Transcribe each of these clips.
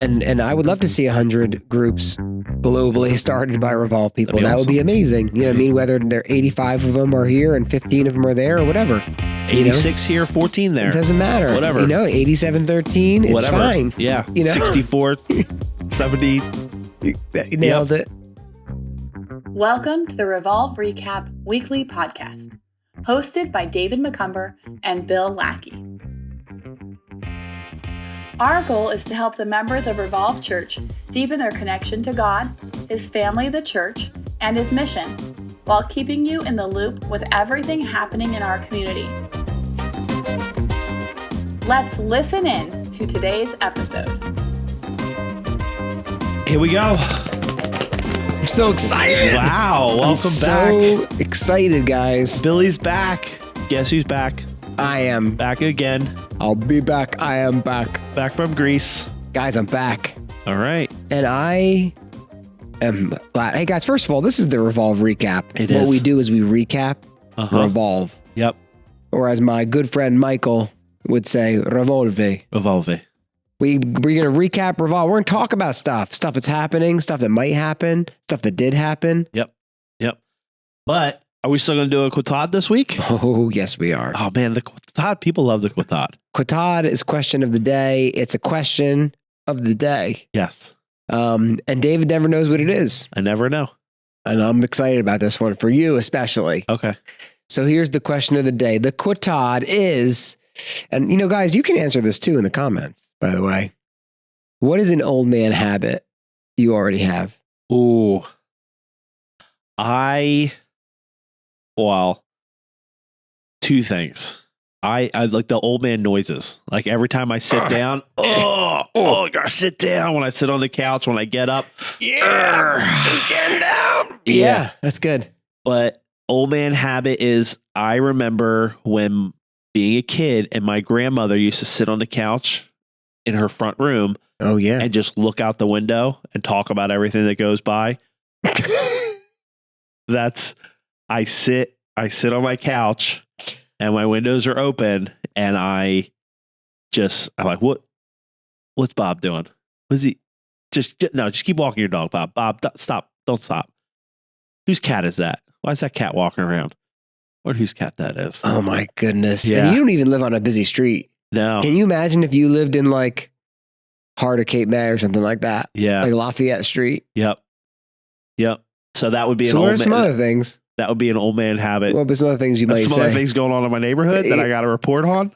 And I would love to see 100 groups globally started by Revolve people. That would be awesome. amazing. You know what I mean? Whether there 85 of them are here and 15 of them are there or whatever. 86 here, 14 there. It doesn't matter. Whatever. 8713, it's Whatever. fine. Yeah. You know? 64, 70. You nailed it. Welcome to the Revolve Recap Weekly Podcast, hosted by David McCumber and Bill Lackey. Our goal is to help the members of Revolve Church deepen their connection to God, His family, the church, and His mission, while keeping you in the loop with everything happening in our community. Let's listen in to today's episode. Here we go. I'm so excited. Wow. Welcome so back. excited, guys. Billy's back. Guess who's back? I am. Back again. I'll be back. I am back. Back from Greece. Guys, I'm back. All right. And I am glad. Hey, guys, first of all, this is the Revolve Recap. It What is. we do is we recap Revolve. Yep. Or as my good friend Michael would say, Revolve. Revolve. We're going to recap Revolve. We're going to talk about stuff that's happening, stuff that might happen, stuff that did happen. Yep. But are we still going to do a Quatad this week? Oh, yes, we are. Oh, man. The Quatad. People love the Quatad. Quatad is question of the day. It's a question of the day. Yes. And David never knows what it is. I never know. And I'm excited about this one for you, especially. Okay. So here's the question of the day. The Quatad is, and guys, you can answer this too in the comments, by the way. What is an old man habit you already have? Ooh. Two things. I like the old man noises. Like every time I sit down, I gotta sit down. When I sit on the couch, when I get up, just getting down. Yeah, that's good. But old man habit is I remember when being a kid and my grandmother used to sit on the couch in her front room. Oh yeah. And just look out the window and talk about everything that goes by. I sit on my couch and my windows are open and I'm like, what's Bob doing? Was he just keep walking your dog, Bob. Bob, stop. Don't stop. Whose cat is that? Why is that cat walking around? Or whose cat that is? Oh my goodness. Yeah. And you don't even live on a busy street. No. Can you imagine if you lived in like Heart of Cape May or something like that? Yeah. Like Lafayette Street. Yep. So that would be So what are some other things? That would be an old man habit. What are some other things you might Some say? other things going on in my neighborhood that I got to report on.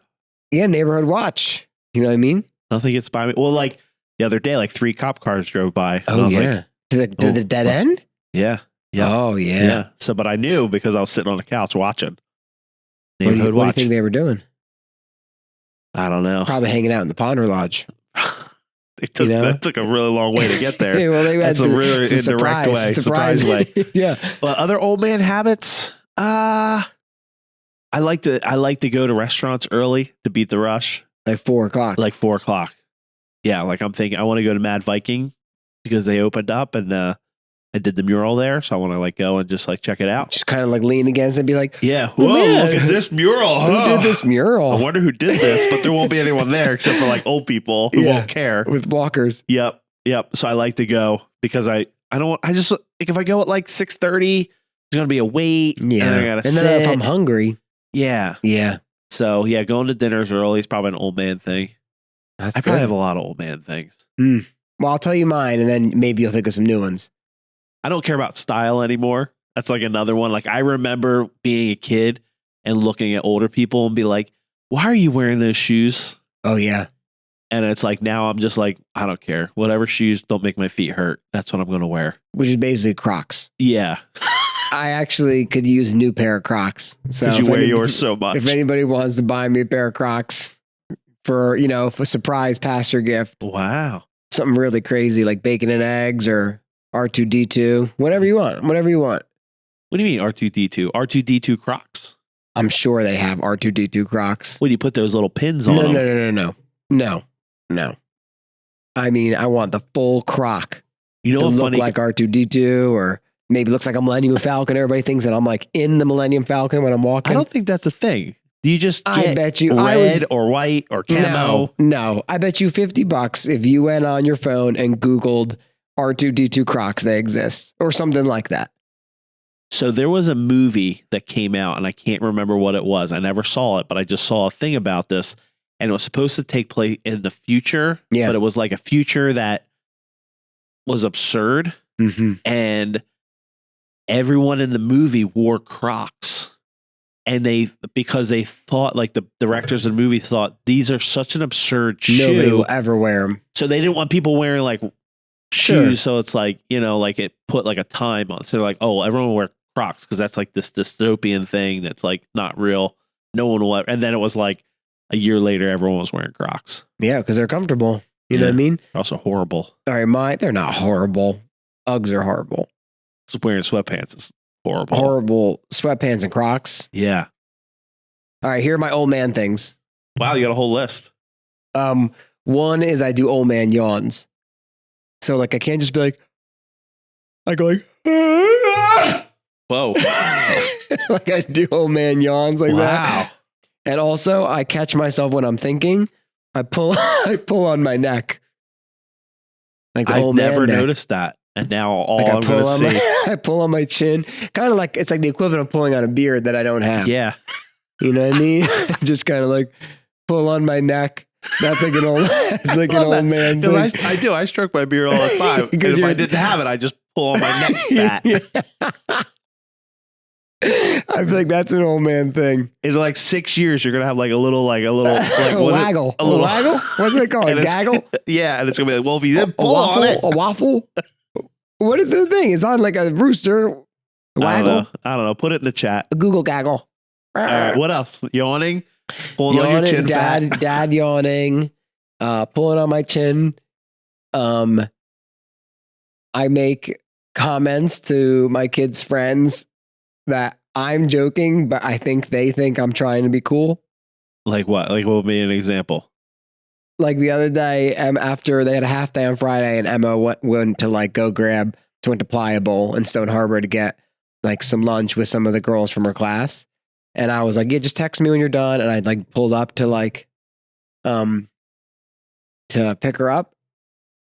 Yeah, neighborhood watch. You know what I mean? Nothing gets by me. Well, like the other day, like 3 cop cars drove by. And I Oh was yeah. like, to the dead end? yeah. Oh yeah. So, but I knew because I was sitting on the couch watching. What do Neighborhood you watch. think they were doing? I don't know. Probably hanging out in the Ponder Lodge. That took a really long way to get there. Yeah, well, That's a really indirect way, surprise way. Yeah. But other old man habits, I like to go to restaurants early to beat the rush. Like 4:00. Like 4:00. Yeah, like I'm thinking I want to go to Mad Viking because they opened up and I did the mural there, so I want to like go and just like check it out. Just kind of like lean against it and be like, yeah, oh, whoa, man, look at this mural. Who did this mural? I wonder who did this, but there won't be anyone there except for like old people who won't care. With walkers. Yep. So I like to go because I just like if I go at like 6:30, there's gonna be a wait. Yeah. And I gotta and sit. then if I'm hungry. Yeah. So yeah, going to dinners early is probably an old man thing. That's I good. probably have a lot of old man things. Well, I'll tell you mine and then maybe you'll think of some new ones. I don't care about style anymore. That's like another one. Like I remember being a kid and looking at older people and be like, why are you wearing those shoes? Oh yeah. And it's like now I'm just like, I don't care. Whatever shoes don't make my feet hurt. That's what I'm going to wear. Which is basically Crocs. Yeah. I actually could use a new pair of Crocs. So Because you wear yours so much. If anybody wants to buy me a pair of Crocs for a surprise pastor gift, Wow. something really crazy like bacon and eggs or R2D2, whatever you want. What do you mean R2D2? R2D2 Crocs? I'm sure they have R2D2 Crocs. What do you put those little pins on? No. I mean, I want the full Croc You know to what look funny? like R2D2 or maybe looks like a Millennium Falcon. Everybody thinks that I'm like in the Millennium Falcon when I'm walking. I don't think that's a thing. Do you just I get bet you red or white or camo? No. I bet you $50 if you went on your phone and Googled R2D2 Crocs, they exist or something like that. So there was a movie that came out and I can't remember what it was. I never saw it, but I just saw a thing about this and it was supposed to take place in the future. Yeah. But it was like a future that was absurd. Mm-hmm. And everyone in the movie wore Crocs. And because they thought, like the directors of the movie thought, these are such an absurd shoe. Nobody will ever wear them. So they didn't want people wearing like shoes. So it's like, like it put like a time on. So they're like, oh, everyone will wear Crocs because that's like this dystopian thing that's like not real. No one will ever. And then it was like a year later, everyone was wearing Crocs. Yeah, because they're comfortable. You know what I mean? They're also horrible. All right, they're not horrible. Uggs are horrible. Wearing sweatpants is horrible. Horrible sweatpants and Crocs. Yeah. All right, here are my old man things. Wow, you got a whole list. One is I do old man yawns. So like I can't just be like, I go like, whoa. like I do old man yawns like that. Wow. And also I catch myself when I'm thinking, I pull on my neck. Like the I've old man never neck. noticed that. And now all Like I'm going to see. I pull on my chin. Kind of like, it's like the equivalent of pulling on a beard that I don't have. Yeah. You know what I mean? Just kind of like pull on my neck. That's like an old, it's like an old man thing. Because I do. I stroke my beard all the time. And if I didn't have it, I just pull on my neck fat. I feel like that's an old man thing. In like 6 years, you're going to have like a little a waggle. A little waggle? What's it called? A gaggle? Yeah. And it's going to be like, well, if you didn't pull waffle, on it. A waffle? What is the thing? It's on like a rooster. A waggle? I don't know. Put it in the chat. A Google gaggle. All right. What else? Yawning? Pulling on your chin fat? Dad yawning. Pulling on my chin. I make comments to my kids' friends that I'm joking, but I think they think I'm trying to be cool. Like what? Like what would be an example? Like the other day, after they had a half day on Friday, and Emma went to like went to Pliable in Stone Harbor to get like some lunch with some of the girls from her class. And I was like, yeah, just text me when you're done. And I like pulled up to like, to pick her up.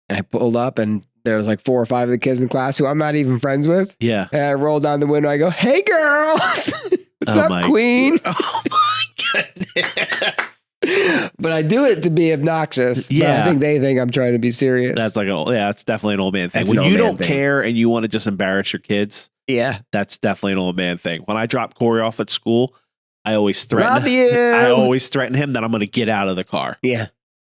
And I pulled up and there was like 4 or 5 of the kids in class who I'm not even friends with. Yeah. And I rolled down the window. I go, hey girls, what's up, queen? Oh my goodness. But I do it to be obnoxious. Yeah. But I think they think I'm trying to be serious. That's like, it's definitely an old man thing. That's When an you old man don't thing. care and you want to just embarrass your kids, yeah. that's definitely an old man thing. When I drop Corey off at school, I always threaten Love you. I always threaten him that I'm going to get out of the car. Yeah.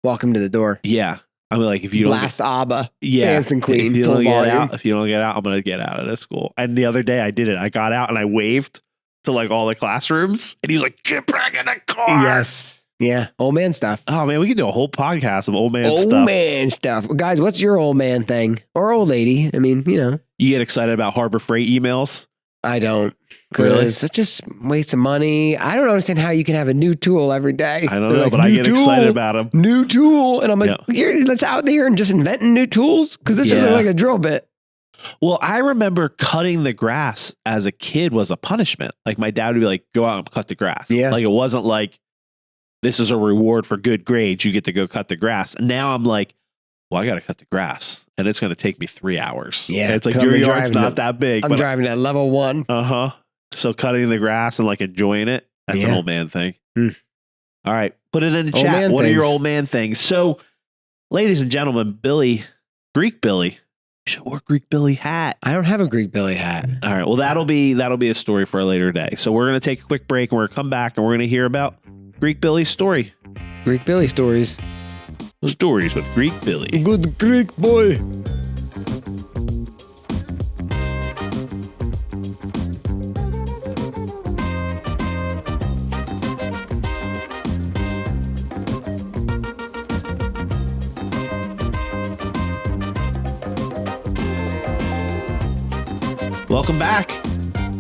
Walk him to the door. Yeah. I'm like, if you Blast ABBA. yeah, Dancing Queen. If you Full don't get volume. out, I'm going to get out of this school. And the other day I did it. I got out and I waved to like all the classrooms, and he's like, "Get back in the car." Yes. Yeah. Old man stuff. Oh man, we could do a whole podcast of old man Old stuff. man stuff. Guys, what's your old man thing? Or old lady? I mean, You get excited about Harbor Freight emails? I don't. Really? Because it's just waste of money. I don't understand how you can have a new tool every day. I don't They're know, like, but I "New get tool, excited about them. New tool. And I'm like, Yeah. let's out there and just inventing new tools. Because this isn't Yeah. like a drill bit. Well, I remember cutting the grass as a kid was a punishment. Like my dad would be like, "Go out and cut the grass." Yeah. Like it wasn't like this is a reward for good grades. You get to go cut the grass. And now I'm like, well, I got to cut the grass, and it's going to take me 3 hours. Yeah, And it's like 'cause your I'm yard's driving not that big. I'm driving at level 1. So cutting the grass and like enjoying it, that's an Yeah. old man thing. Hmm. All right. Put it in the Old chat. man What are your things. old man things? So, ladies and gentlemen, Greek Billy, you should wear Greek Billy hat. I don't have a Greek Billy hat. All right. Well, that'll be a story for a later day. So we're going to take a quick break and we're going to come back and we're going to hear about Greek Billy's story. Greek Billy stories. Stories with Greek Billy. Good Greek boy. Welcome back.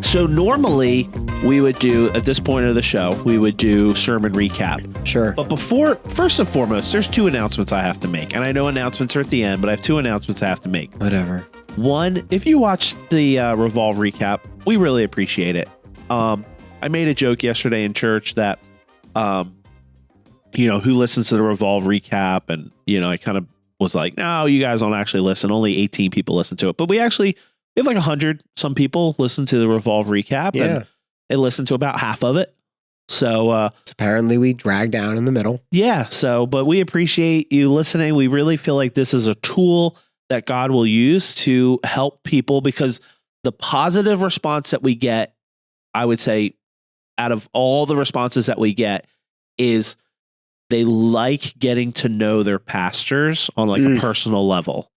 So normally we would do, at this point of the show, we would do sermon recap. Sure. But first and foremost, there's 2 announcements I have to make. And I know announcements are at the end, but I have 2 announcements I have to make. Whatever. One, if you watched the Revolve recap, we really appreciate it. I made a joke yesterday in church that who listens to the Revolve recap. And, I kind of was like, no, you guys don't actually listen. Only 18 people listen to it. But we have like 100 some people listen to the Revolve recap. Yeah. And they listen to about half of it. So apparently we drag down in the middle. Yeah. But we appreciate you listening. We really feel like this is a tool that God will use to help people, because the positive response that we get, I would say, out of all the responses that we get, is they like getting to know their pastors on like a personal level.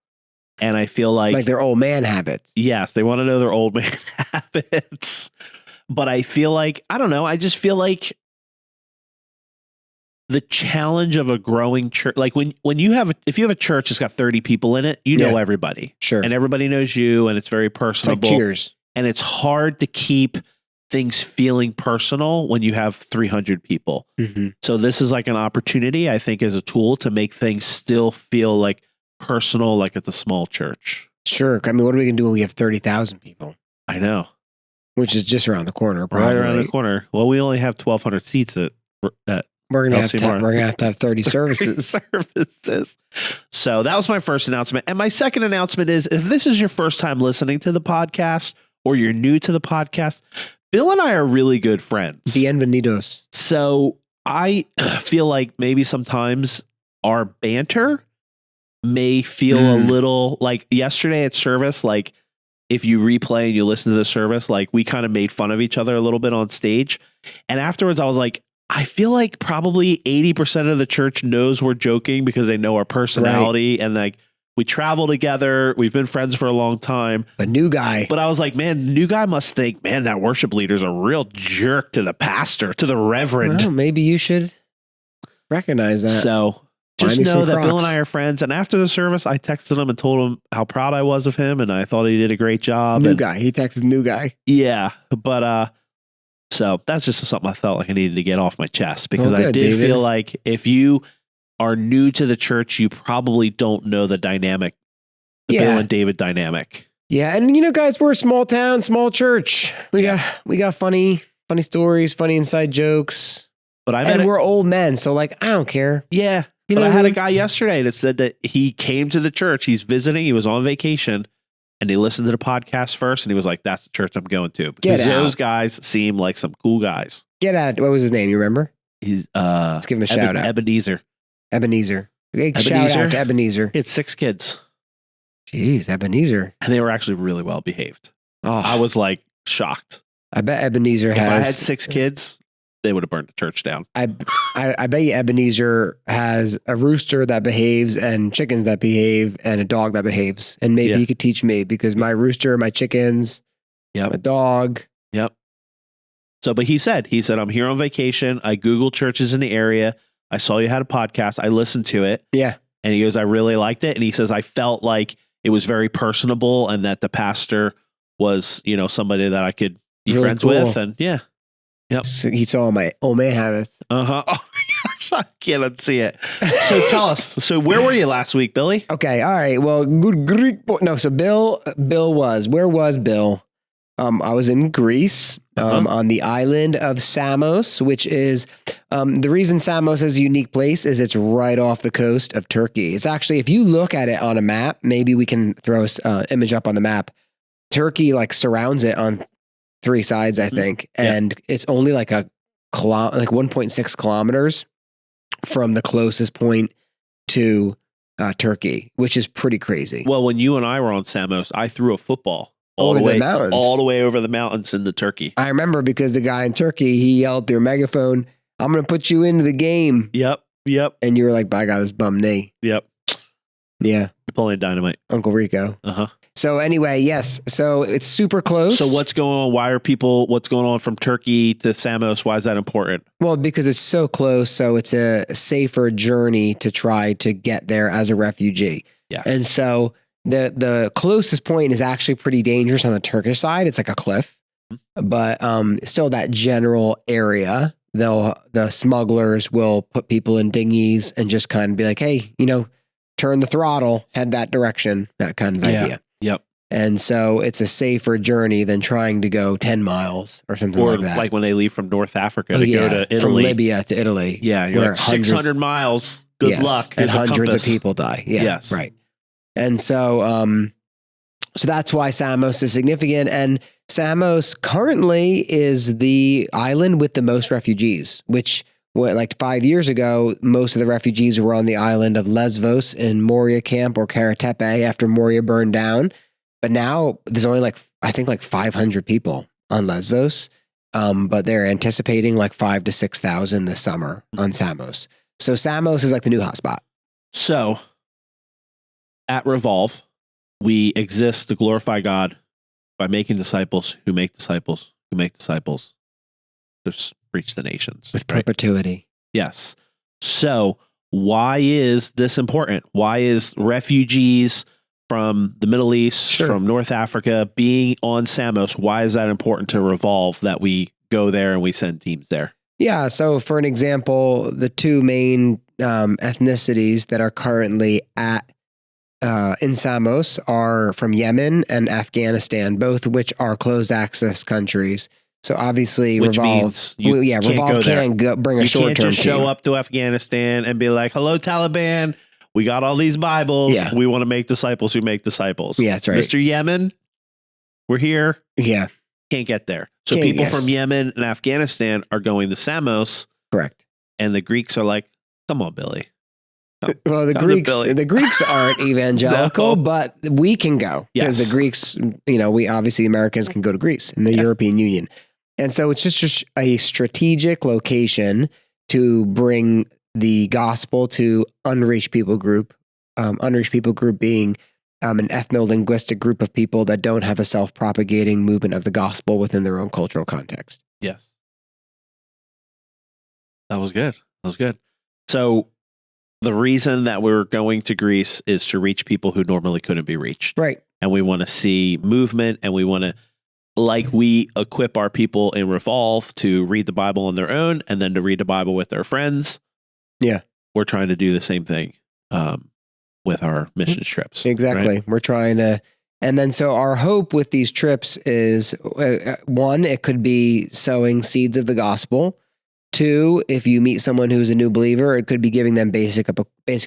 And I feel like their old man habits. Yes, they want to know their old man habits. But I feel like, I don't know, I just feel like the challenge of a growing church, like if you have a church that's got 30 people in it, you know everybody. Sure. And everybody knows you, and it's very personable. It's like Cheers. And it's hard to keep things feeling personal when you have 300 people. Mm-hmm. So this is like an opportunity, I think, as a tool to make things still feel like personal, like it's a small church. Sure. I mean, what are we going to do when we have 30,000 people? I know. Which is just around the corner. Probably. Right around the corner. Well, we only have 1,200 seats at we're gonna have to have 30 services. So that was my first announcement. And my second announcement is, if this is your first time listening to the podcast, or you're new to the podcast, Bill and I are really good friends. Bienvenidos. So I feel like maybe sometimes our banter may feel a little like yesterday at service. Like if you replay and you listen to the service, like we kind of made fun of each other a little bit on stage. And afterwards I was like, I feel like probably 80% of the church knows we're joking because they know our personality. Right. And like we travel together. We've been friends for a long time. The new guy. But I was like, man, the new guy must think, man, that worship leader's a real jerk to the pastor, to the reverend. Well, maybe you should recognize that. So just know that Bill and I are friends. And after the service, I texted him and told him how proud I was of him. And I thought he did a great job. New guy. He texted new guy. Yeah. But, so that's just something I felt like I needed to get off my chest, because I did feel like if you are new to the church, you probably don't know the dynamic, the Bill and David dynamic. Yeah. And guys, we're a small town, small church. We got funny stories, funny inside jokes, but we're old men. So like, I don't care. Yeah. But I had a guy yesterday that said that he came to the church. He's visiting. He was on vacation. And he listened to the podcast first, and he was like, that's the church I'm going to. Because those guys seem like some cool guys. Get out. What was his name? You remember? He's let's give him a shout out. Ebenezer. Okay, shout out to Ebenezer. He had 6 kids. Jeez, Ebenezer. And they were actually really well behaved. Oh, I was like shocked. I bet Ebenezer has. If I had 6 kids, they would have burned the church down. I bet you Ebenezer has a rooster that behaves, and chickens that behave, and a dog that behaves. And maybe he could teach me, because my rooster, my chickens, my dog. Yep. So, but he said, I'm here on vacation. I Googled churches in the area. I saw you had a podcast. I listened to it. Yeah. And he goes, I really liked it. And he says, I felt like it was very personable, and that the pastor was, somebody that I could be really friends with. And yep. So he saw my old man habits. Uh-huh. Oh my gosh, I can't unsee it. So tell us. So where were you last week, Billy? Okay. All right. Well, good Greek boy. No. So where was Bill? I was in Greece, on the island of Samos, which is, the reason Samos is a unique place is it's right off the coast of Turkey. It's actually, if you look at it on a map, maybe we can throw an image up on the map. Turkey like surrounds it on 3 sides, I think. And it's only like 1.6 kilometers from the closest point to Turkey, which is pretty crazy. Well, when you and I were on Samos, I threw a football all the way over the mountains into Turkey. I remember, because the guy in Turkey, he yelled through a megaphone, I'm going to put you into the game. Yep. And you were like, but I got this bum knee. Yep. Yeah. Napoleon Dynamite. Uncle Rico. Uh-huh. So anyway, yes. So it's super close. So what's going on? What's going on from Turkey to Samos? Why is that important? Well, because it's so close. So it's a safer journey to try to get there as a refugee. Yeah. And so the closest point is actually pretty dangerous on the Turkish side. It's like a cliff, but still that general area, the smugglers will put people in dinghies and just kind of be like, hey, turn the throttle, head that direction, that kind of idea. Yep. And so it's a safer journey than trying to go 10 miles or something Or like that. like when they leave from North Africa to go to Italy. From Libya to Italy. Yeah, you're where like 600 miles. Good luck. And Here's a hundreds of compass. people die. Yeah, Yes. right. And so, so that's why Samos is significant. And Samos currently is the island with the most refugees, which like 5 years ago, most of the refugees were on the island of Lesvos in Moria camp or Karatepe after Moria burned down. But now there's only I think 500 people on Lesvos. But they're anticipating like 5,000 to 6,000 this summer on Samos. So Samos is like the new hotspot. So at Revolve, we exist to glorify God by making disciples who make disciples who make disciples to reach the nations. With perpetuity. Yes. So why is this important? Why is refugees from the Middle East, from North Africa being on Samos? Why is that important to Revolve that we go there and we send teams there? Yeah. So for an example, the two main ethnicities that are currently in Samos are from Yemen and Afghanistan, both of which are closed access countries. So obviously, Which Revolve, means you Revolve can't bring a short-term You can't just show team. up to Afghanistan and be like, "Hello, Taliban. We got all these Bibles. Yeah. We want to make disciples who make disciples." Yeah, that's right. Mr. Yemen, we're here. Yeah, Can't get there. So Can't- people yes. from Yemen and Afghanistan are going to Samos, correct. and the Greeks are like, "Come on, Billy." Well, the Come to Greeks, Billy. the Greeks aren't evangelical, No. but we can go because Yes. the Greeks, we obviously Americans can go to Greece in the European Union, and so it's just a strategic location to bring the gospel to unreached people group. Unreached people group being an ethno-linguistic group of people that don't have a self-propagating movement of the gospel within their own cultural context. Yes. That was good. So the reason that we're going to Greece is to reach people who normally couldn't be reached. Right. And we want to see movement, and we want to, like we equip our people in Revolve to read the Bible on their own and then to read the Bible with their friends. Yeah. We're trying to do the same thing with our mission trips. Exactly. Right? We're trying to, and then so our hope with these trips is one, it could be sowing seeds of the gospel. Two, if you meet someone who's a new believer, it could be giving them basic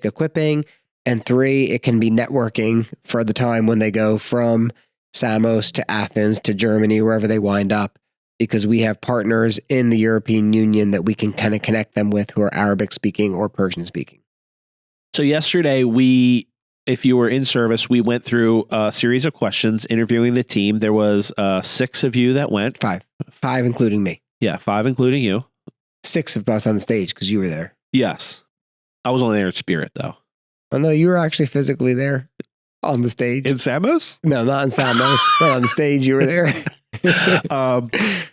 equipping. And three, it can be networking for the time when they go from Samos to Athens to Germany, wherever they wind up, because we have partners in the European Union that we can kind of connect them with who are Arabic speaking or Persian speaking. So yesterday, if you were in service, we went through a series of questions interviewing the team. There was 6 of you that went. Five, including me. Yeah, 5 including you. 6 of us on the stage because you were there. Yes. I was only there in spirit, though. Oh, no, you were actually physically there on the stage. In Samos? No, not in Samos, but on the stage you were there.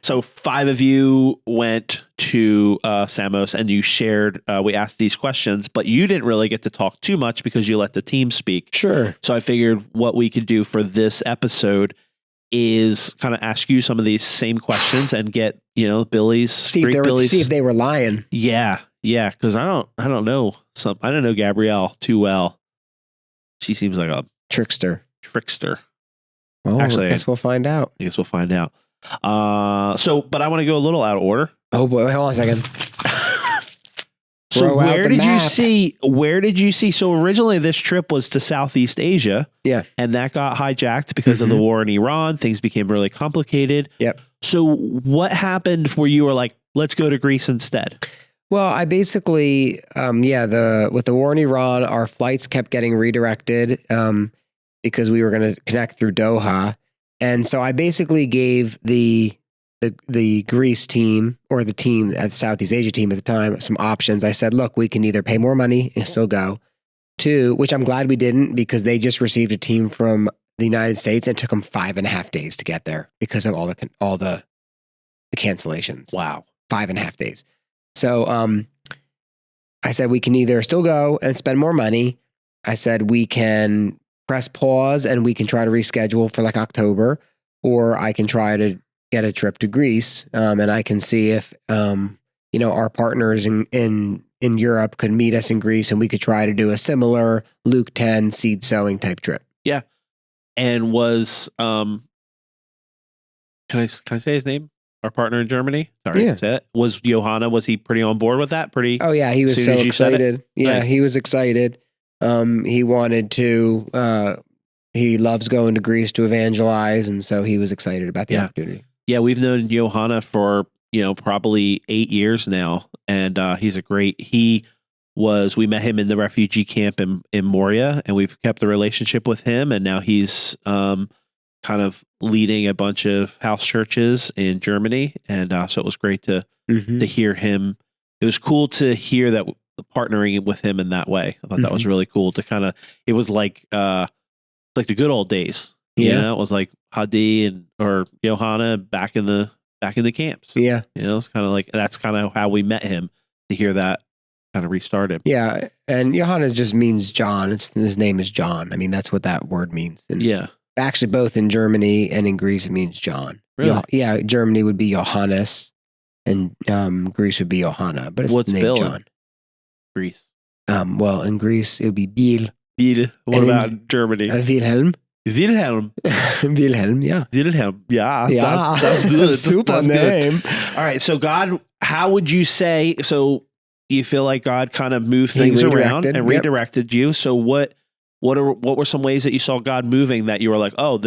So 5 of you went to Samos and you shared, we asked these questions, but you didn't really get to talk too much because you let the team speak. Sure. So I figured what we could do for this episode is kind of ask you some of these same questions and get, Billy's See if they were lying. Yeah. Cause I don't know. I don't know Gabrielle too well. She seems like a Trickster. Well, Actually, I guess we'll find out. I guess we'll find out. But I want to go a little out of order. Oh boy, hold on a second. So Throw out where the did you map. see? So originally this trip was to Southeast Asia. Yeah. And that got hijacked because of the war in Iran. Things became really complicated. Yep. So what happened where you were like, let's go to Greece instead? Well, I basically, with the war in Iran, our flights kept getting redirected because we were going to connect through Doha. And so I basically gave the Greece team or the team at Southeast Asia team at the time some options. I said, look, we can either pay more money and still go. 2, which I'm glad we didn't because they just received a team from the United States and it took them 5.5 days to get there because of all the cancellations. Wow. 5.5 days. So I said, we can either still go and spend more money. I said, we can press pause and we can try to reschedule for like October, or I can try to get a trip to Greece. And I can see if, our partners in Europe could meet us in Greece and we could try to do a similar Luke 10 seed sowing type trip. Yeah. and was can I say his name? Our partner in Germany. Sorry, Yeah. that's it. Was Johanna? Was he pretty on board with that? Pretty. Oh yeah, he was soon so as you said it? excited. Yeah, Nice. he was excited. He wanted to. He loves going to Greece to evangelize, and so he was excited about the Yeah. opportunity. Yeah, we've known Johanna for probably 8 years now, and he's a great. We met him in the refugee camp in Moria, and we've kept the relationship with him, and now he's kind of leading a bunch of house churches in Germany, and so it was great to hear him. It was cool to hear that partnering with him in that way. I thought that was really cool to kind of. It was like the good old days. Yeah. You know, it was like Hadi or Johanna back in the camps. Yeah. You know, it's kind of like that's kind of how we met him, to hear that kind of restarted. Yeah, and Johanna just means John. His name is John. I mean, that's what that word means. And Yeah. actually, both in Germany and in Greece, it means John. Really? Yeah, Germany would be Johannes, and Greece would be Johanna. But it's What's the name Bill in John. Greece. Well, in Greece, it would be Bill. What And about Germany? Wilhelm. Wilhelm. Wilhelm, yeah. Wilhelm. Yeah. Yeah. That's good. Super That's name. Good. All right. So God, how would you say, so you feel like God kind of moved He things around redirected, and yep. redirected you. So what were some ways that you saw God moving that you were like, oh,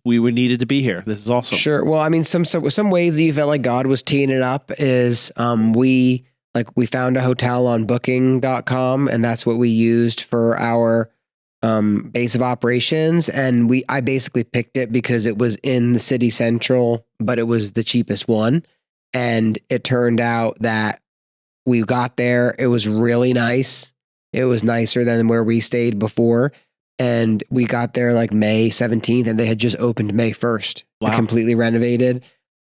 we were needed to be here. This is awesome. Sure. Well, I mean, some ways that you felt like God was teeing it up is we found a hotel on booking.com, and that's what we used for our base of operations. And I basically picked it because it was in the city central, but it was the cheapest one. And it turned out that we got there. It was really nice. It was nicer than where we stayed before. And we got there like May 17th, and they had just opened May 1st. Wow. Completely renovated.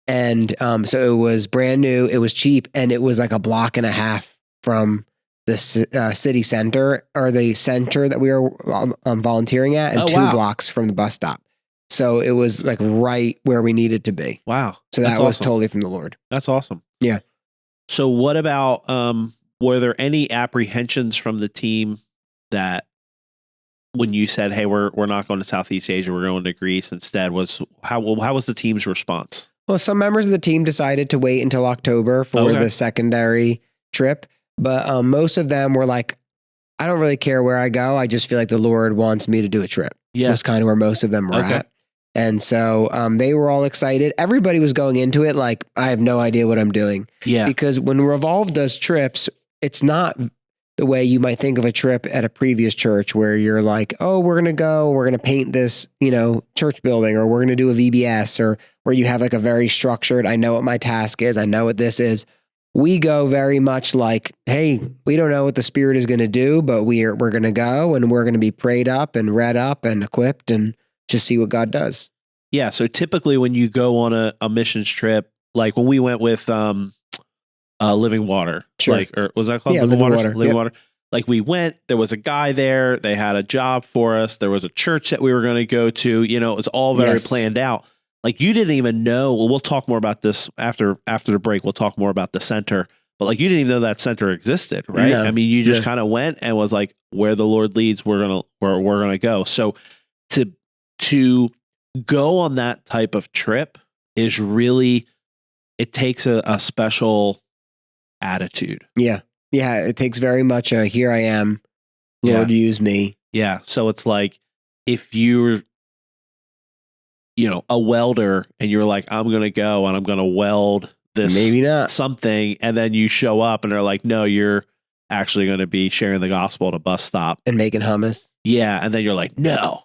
And so it was brand new. It was cheap. And it was like a block and a half from the city center, or the center that we were volunteering at, and 2 blocks from the bus stop. So it was like right where we needed to be. Wow. So that was totally from the Lord. That's awesome. Yeah. So what about, were there any apprehensions from the team that when you said, hey, we're not going to Southeast Asia, we're going to Greece instead, how was the team's response? Well, some members of the team decided to wait until October for the secondary trip. But most of them were like, I don't really care where I go. I just feel like the Lord wants me to do a trip. Yeah. That's kind of where most of them were at. And so they were all excited. Everybody was going into it like, I have no idea what I'm doing. Yeah. Because when Revolve does trips, it's not the way you might think of a trip at a previous church where you're like, oh, we're going to paint this, church building, or we're going to do a VBS, or where you have like a very structured, I know what my task is, I know what this is. We go very much like, hey, we don't know what the Spirit is going to do, but we're going to go, and we're going to be prayed up and read up and equipped and just see what God does. Yeah. So typically when you go on a missions trip, like when we went with Living Water, Sure. or was that called Living Water? Living Yep. Water. Like we went, there was a guy there, they had a job for us, there was a church that we were going to go to, it was all very planned out. Like you didn't even know, well, we'll talk more about this after the break. We'll talk more about the center, but like you didn't even know that center existed, right? No. I mean, you just kind of went and was like, where the Lord leads, we're going to go. So to go on that type of trip is really, it takes a special attitude. Yeah. Yeah. It takes very much a, here I am, Lord, use me. Yeah. So it's like, if you're, a welder and you're like, I'm going to go and I'm going to weld this Maybe not something. And then you show up and they're like, no, you're actually going to be sharing the gospel at a bus stop and making hummus. Yeah. And then you're like, no,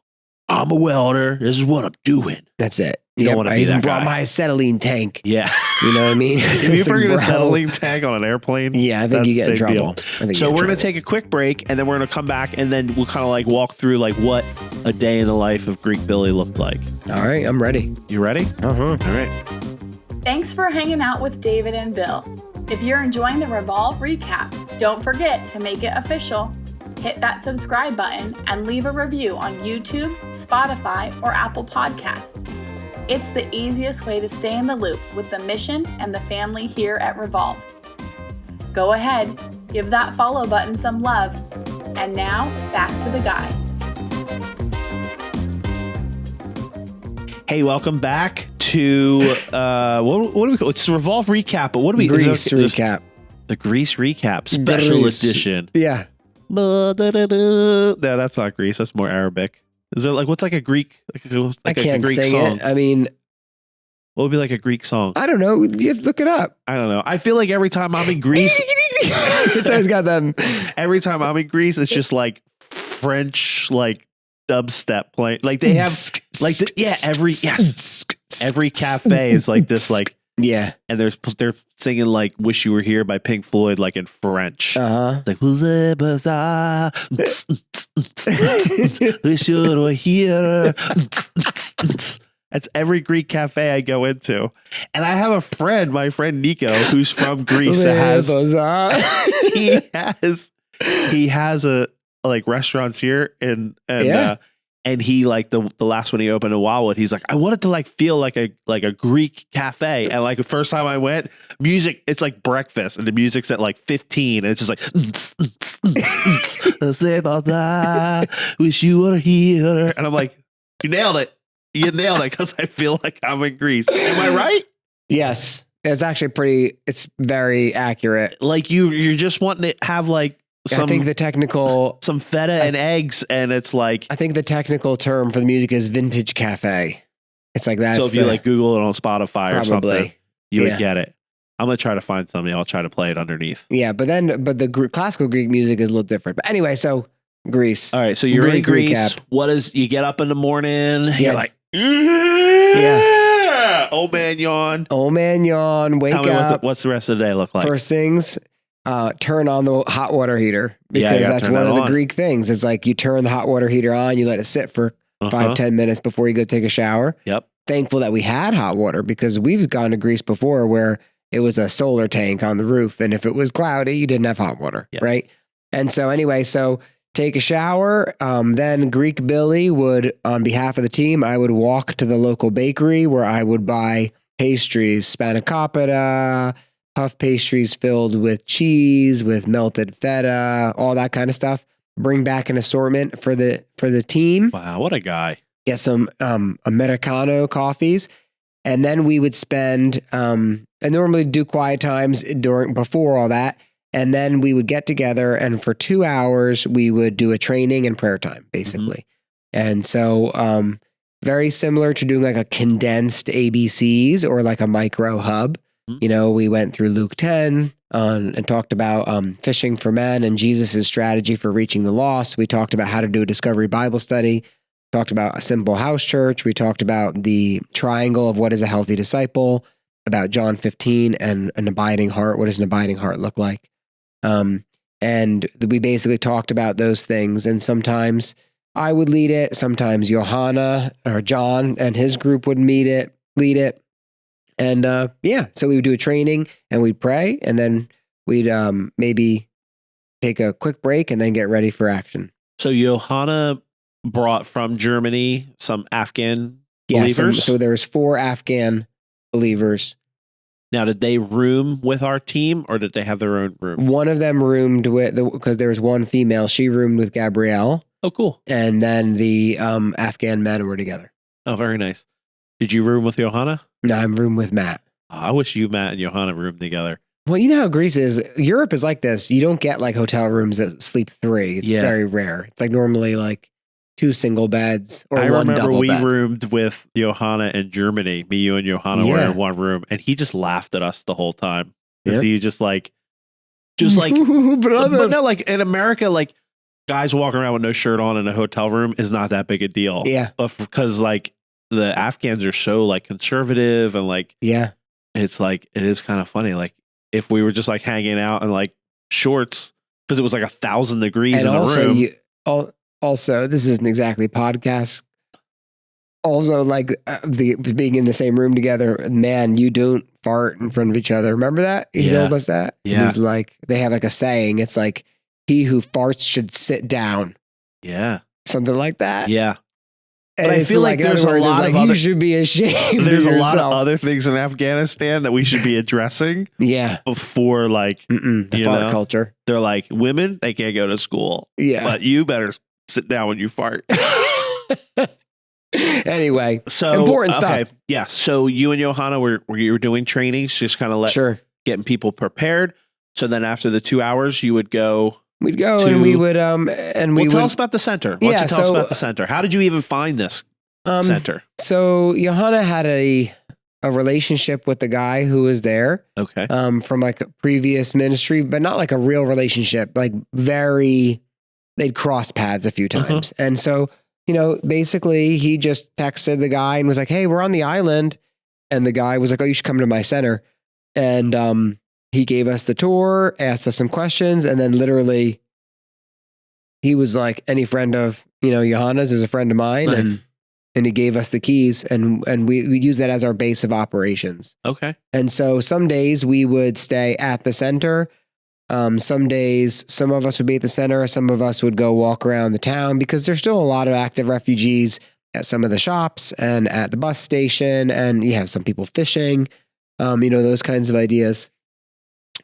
I'm a welder. This is what I'm doing. That's it. You don't want to I be even that brought guy. my acetylene tank. Yeah. You know what I mean? If you bring an acetylene tank on an airplane. Yeah, I think you get in trouble. So we're going to take a quick break, and then we're going to come back, and then we'll kind of like walk through like what a day in the life of Greek Billy looked like. All right, I'm ready. You ready? Uh-huh. All right. Thanks for hanging out with David and Bill. If you're enjoying the Revolve recap, don't forget to make it official. Hit that subscribe button and leave a review on YouTube, Spotify, or Apple Podcasts. It's the easiest way to stay in the loop with the mission and the family here at Revolve. Go ahead, give that follow button some love. And now, back to the guys. Hey, welcome back to what do we call it? It's Revolve recap, but what do we Grease recap. The Grease recap special edition. Yeah. No, that's not Greece. That's more Arabic. Is there what's like a Greek? I can't a Greek sing song? it. I mean, What would be like a Greek song? I don't know. You have to look it up. I don't know. I feel like every time I'm in Greece, It's always got them. every time I'm in Greece, it's just like French dubstep playing. Like they have every cafe is like this Yeah. and they're singing like "Wish You Were Here" by Pink Floyd like in French. Uh-huh. Like "Wish You Were Here." That's every Greek cafe I go into, and I have a friend, my friend Nico, who's from Greece. He has a restaurants here, and he the last one he opened in Wildwood. He's like, I wanted to feel like a Greek cafe, and the first time I went, music, it's like breakfast, and the music's at 15, and it's just like wish you were here, and I'm like, you nailed it. You nailed it because I feel like I'm in Greece. Am I right? Yes. It's actually it's very accurate. You're just wanting to have I think the technical some feta and eggs, and it's like I think the technical term for the music is vintage cafe. It's like that. So if you Google it on Spotify or something, you would get it. I'm gonna try to find something. I'll try to play it underneath. Yeah, but the classical Greek music is a little different. But anyway, so Greece. All right, so you're in Greece. Recap. You get up in the morning? Yeah. You're like, yeah. Old man yawn. Wake up. What's the rest of the day look like? First things, turn on the hot water heater because that's one of the Greek things. It's like you turn the hot water heater on, you let it sit for 5-10 minutes before you go take a shower. Yep. Thankful that we had hot water because we've gone to Greece before where it was a solar tank on the roof, and if it was cloudy, you didn't have hot water, right? And so anyway, take a shower. Then Greek Billy would, on behalf of the team, I would walk to the local bakery where I would buy pastries, spanakopita, puff pastries filled with cheese, with melted feta, all that kind of stuff. Bring back an assortment for the team. Wow, what a guy. Get some Americano coffees. And then we would spend, I normally do quiet times before all that. And then we would get together, and for 2 hours, we would do a training and prayer time, basically. Mm-hmm. And so, very similar to doing a condensed ABCs or a micro hub. Mm-hmm. We went through Luke 10 and talked about fishing for men and Jesus' strategy for reaching the lost. We talked about how to do a discovery Bible study. Talked about a simple house church. We talked about the triangle of what is a healthy disciple, about John 15 and an abiding heart. What does an abiding heart look like? And we basically talked about those things, and sometimes I would lead it. Sometimes Johanna or John and his group would lead it. And, so we would do a training and we'd pray, and then we'd, maybe take a quick break and then get ready for action. So Johanna brought from Germany some Afghan believers. So there was 4 Afghan believers. Now, did they room with our team, or did they have their own room? One of them roomed because there was one female. She roomed with Gabrielle. Oh, cool. And then the Afghan men were together. Oh, very nice. Did you room with Johanna? No, I'm roomed with Matt. Oh, I wish you, Matt, and Johanna roomed together. Well, you know how Greece is. Europe is like this. You don't get hotel rooms that sleep 3. It's very rare. It's normally 2 single beds or one double bed. I remember we roomed with Johanna in Germany. Me, you, and Johanna were in one room, and he just laughed at us the whole time. Because he just but no, in America, guys walking around with no shirt on in a hotel room is not that big a deal. Yeah. But because the Afghans are so conservative and it's it is kind of funny. If we were just hanging out in shorts, because it was 1,000 degrees and in the room. Also, this isn't exactly podcast. Also, being in the same room together, man, you don't fart in front of each other. Remember that? He told us that? Yeah. And he's they have a saying. It's he who farts should sit down. Yeah. Something like that. Yeah. And but I feel there's a lot of you should be ashamed. There's a lot of other things in Afghanistan that we should be addressing. Before the fart culture. They're women, they can't go to school. Yeah. But you better sit down when you fart. Anyway, So important stuff. Yeah. So you and Johanna were you were doing trainings, just kind of Sure. getting people prepared. So then after the 2 hours, you would go. We'd go to- and we would tell us about the center. Why don't you tell us about the center? How did you even find this center? So Johanna had a relationship with the guy who was there. Okay. From like a previous ministry, but not like a real relationship. Like they'd crossed paths a few times, and so basically he just texted the guy and was like, "Hey, we're on the island," and the guy was like, "Oh, you should come to my center," and he gave us the tour, asked us some questions, and then literally he was like, "Any friend of Johanna's is a friend of mine," Nice. and he gave us the keys, and we use that as our base of operations. Okay. And so some days we would stay at the center. Some days, some of us would be at the center. Some of us would go walk around the town because there's still a lot of active refugees at some of the shops and at the bus station. And you have some people fishing, those kinds of ideas.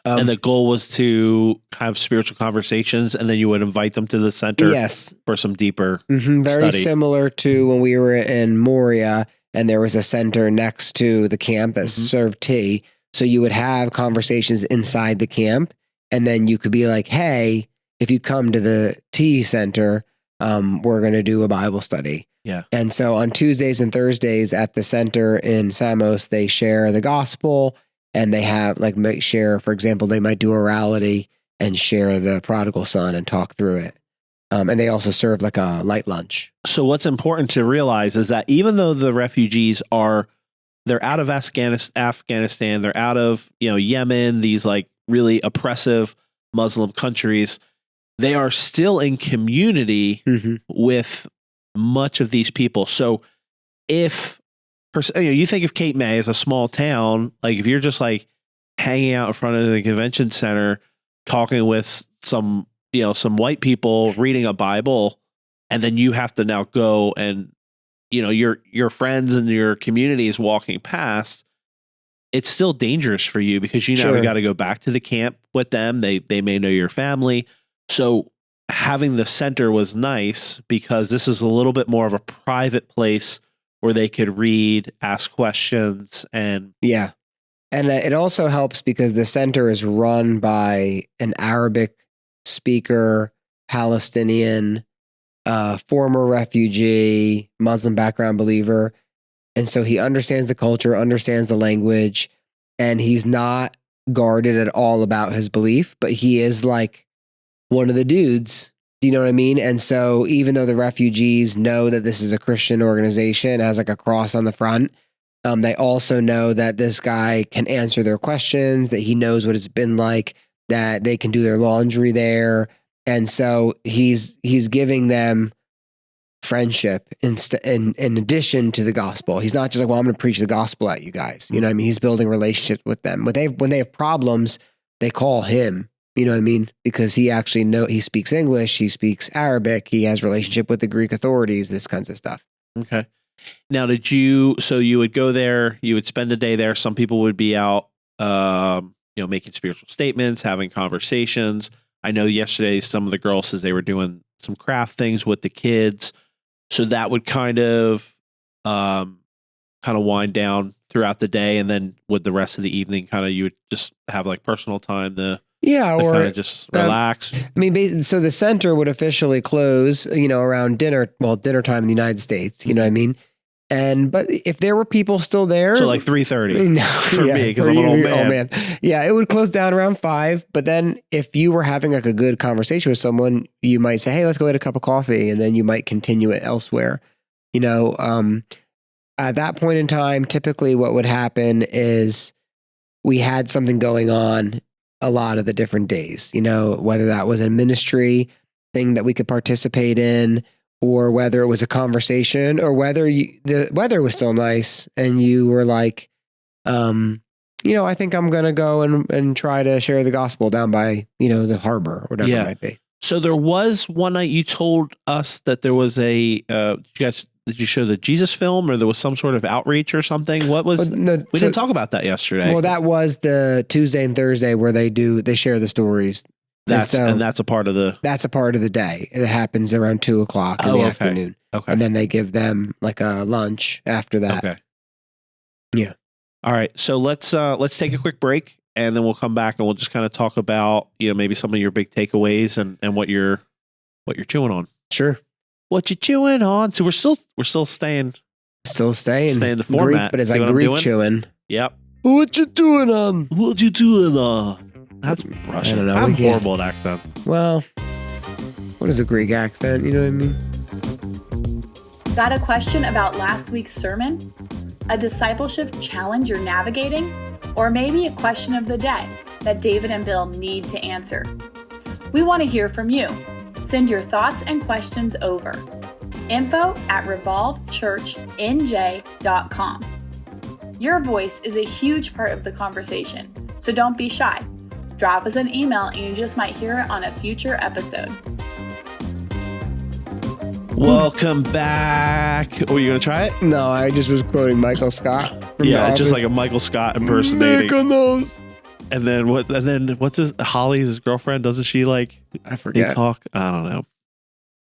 And the goal was to have spiritual conversations, and then you would invite them to the center. Yes. For some deeper Very study. similar to when we were in Moria and there was a center next to the camp that served tea. So you would have conversations inside the camp, and then you could be like, "Hey, if you come to the tea center, we're going to do a Bible study." Yeah. And so on Tuesdays and Thursdays at the center in Samos, they share the gospel, and they have for example, they might do orality and share the prodigal son and talk through it. And they also serve like a light lunch. So what's important to realize is that even though the refugees they're out of Afghanistan, they're out of, Yemen, these like really oppressive Muslim countries, they are still in community with much of these people. So if you think of Cape May as a small town, like if you're just like hanging out in front of the convention center, talking with some white people reading a Bible, and then you have to now go and, your friends and your community is walking past, it's still dangerous for you because you Sure. got to go back to the camp with them. They may know your family. So having the center was nice because this is a little bit more of a private place where they could read, ask questions, and Yeah. And it also helps because the center is run by an Arabic speaker, Palestinian, former refugee, Muslim background believer. And so he understands the culture, understands the language, and he's not guarded at all about his belief, but he is like one of the dudes. Do you know what I mean? And so even though the refugees know that this is a Christian organization, it has like a cross on the front, they also know that this guy can answer their questions, that he knows what it's been like, that they can do their laundry there. And so he's giving them friendship in addition to the gospel. He's not just like, well, I'm going to preach the gospel at you guys. You know what I mean? He's building relationships with them. When they have problems, they call him. You know what I mean? Because he actually he speaks English, he speaks Arabic, he has relationship with the Greek authorities, this kinds of stuff. Okay. Now, so you would go there, you would spend a day there. Some people would be out, making spiritual statements, having conversations. I know yesterday some of the girls says they were doing some craft things with the kids. So that would kind of wind down throughout the day. And then with the rest of the evening, you would just have like personal time to or kind of just relax. I mean, so the center would officially close, around dinner time in the United States, you know what I mean? But if there were people still there, so like 3:30 for me, because I'm an old man. Oh man. Yeah. It would close down around 5. But then if you were having like a good conversation with someone, you might say, hey, let's go get a cup of coffee. And then you might continue it elsewhere. At that point in time, typically what would happen is we had something going on a lot of the different days, whether that was a ministry thing that we could participate in, or whether it was a conversation, or whether the weather was still nice and you were like, I think I'm going to go and try to share the gospel down by, the harbor or whatever it might be. So there was one night you told us that there was did you show the Jesus film, or there was some sort of outreach or something? What was, we didn't talk about that yesterday. Well, that was the Tuesday and Thursday where they share the stories. That's a part of the. That's a part of the day. It happens around 2:00 in the afternoon. Okay. And then they give them like a lunch after that. Okay. Yeah. All right. So let's take a quick break, and then we'll come back and we'll just kind of talk about, maybe some of your big takeaways and what you're chewing on. Sure. What you chewing on? So we're still staying the the format. Greek, but it's See like what I'm Greek doing? chewing. Yep. What you doing on? What you doing on? That's Russian. I don't know. I'm horrible at accents. Well, what is a Greek accent? You know what I mean? Got a question about last week's sermon? A discipleship challenge you're navigating? Or maybe a question of the day that David and Bill need to answer? We want to hear from you. Send your thoughts and questions over. info@revolvechurchnj.com. Your voice is a huge part of the conversation, so don't be shy. Drop us an email and you just might hear it on a future episode. Welcome back. Oh, you gonna try it? No, I just was quoting Michael Scott. From Yeah, The just like Office. a Michael Scott impersonating. Mykonos. And then what's Holly's girlfriend? Doesn't she like I they forget. talk? I don't know.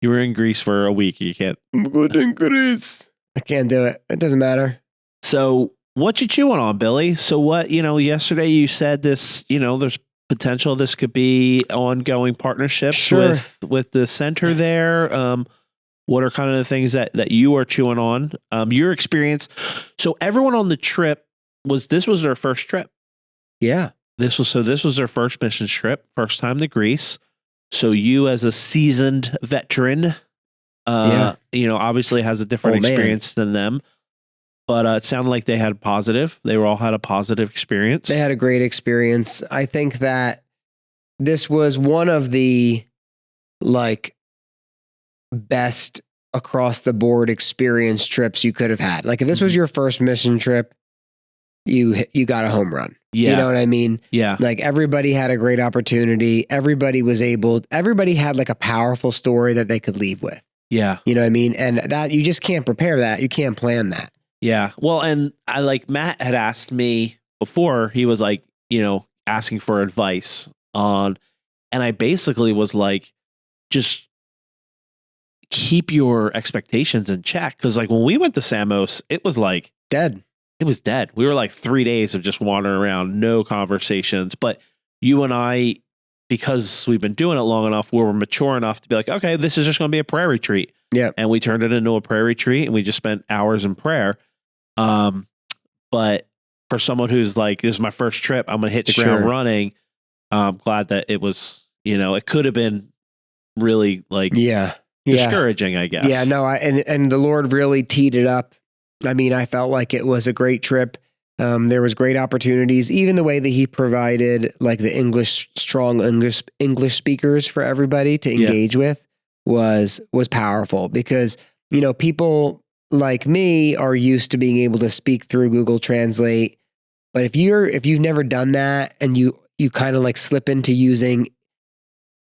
You were in Greece for a week. You can't. I'm good in Greece. I can't do it. It doesn't matter. So what you chewing on, Billy? So what, yesterday you said this, there's potential this could be ongoing partnerships Sure. with the center there. What are kind of the things that you are chewing on? Your experience. So everyone on the trip this was their first trip. Yeah. This was their first mission trip, first time to Greece. So you as a seasoned veteran, obviously has a different Oh, man. experience than them. But it sounded like they had all had a positive experience. They had a great experience. I think that this was one of the best across the board experience trips you could have had. Like if this was your first mission trip, you got a home run. Yeah. You know what I mean? Yeah. Like everybody had a great opportunity. Everybody had like a powerful story that they could leave with. Yeah. You know what I mean? And that you just can't prepare that. You can't plan that. Yeah. Well, and Matt had asked me before, he was like, asking for advice on, and I basically was like, just keep your expectations in check. Cause like when we went to Samos, it was like Dead. It was dead. We were like 3 days of just wandering around, no conversations. But you and I, because we've been doing it long enough, we were mature enough to be like, okay, this is just going to be a prayer retreat. Yeah. And we turned it into a prayer retreat and we just spent hours in prayer. But for someone who's like, this is my first trip, I'm going to hit the ground Sure. running. I'm glad that it was, it could have been really like discouraging, I guess. Yeah, no, and the Lord really teed it up. I mean, I felt like it was a great trip. There was great opportunities, even the way that he provided like the strong English speakers for everybody to engage with was powerful because, people like me are used to being able to speak through Google Translate. But if you've never done that and you kind of like slip into using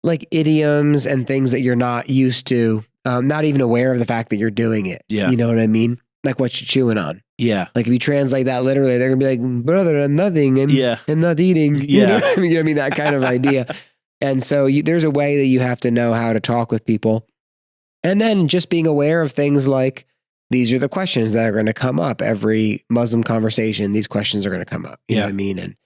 like idioms and things that you're not used to, not even aware of the fact that you're doing it. Yeah. You know what I mean? Like what you're chewing on. Yeah. Like if you translate that literally, they're gonna be like, brother, I'm nothing. I'm not eating. Yeah. You know what I mean? That kind of idea. And so there's a way that you have to know how to talk with people. And then just being aware of things like these are the questions that are going to come up every Muslim conversation. These questions are going to come up. You know what I mean?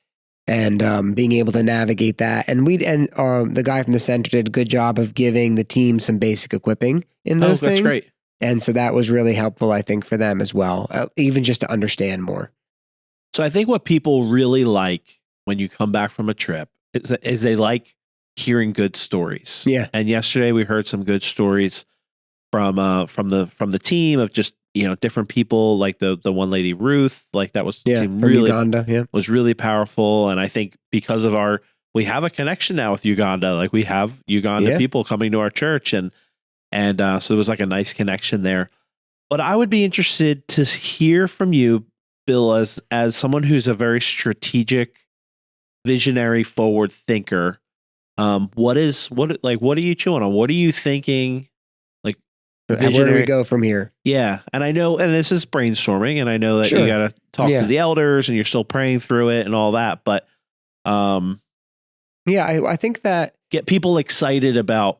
And being able to navigate that. And the guy from the center did a good job of giving the team some basic equipping in those things. That's great. And so that was really helpful, I think, for them as well, even just to understand more. So I think what people really like when you come back from a trip is they like hearing good stories. Yeah. And yesterday we heard some good stories from the team of just, different people, like the one lady, Ruth, like that was From really Uganda. was really powerful. And I think because of we have a connection now with Uganda, like we have Uganda people coming to our church and so there was like a nice connection there. But I would be interested to hear from you, Bill, as someone who's a very strategic, visionary, forward thinker. What are you chewing on? What are you thinking? Like, Where do we go from here? Yeah. And I know, and this is brainstorming, and I know that you got to talk to the elders and you're still praying through it and all that. But, I think that get people excited about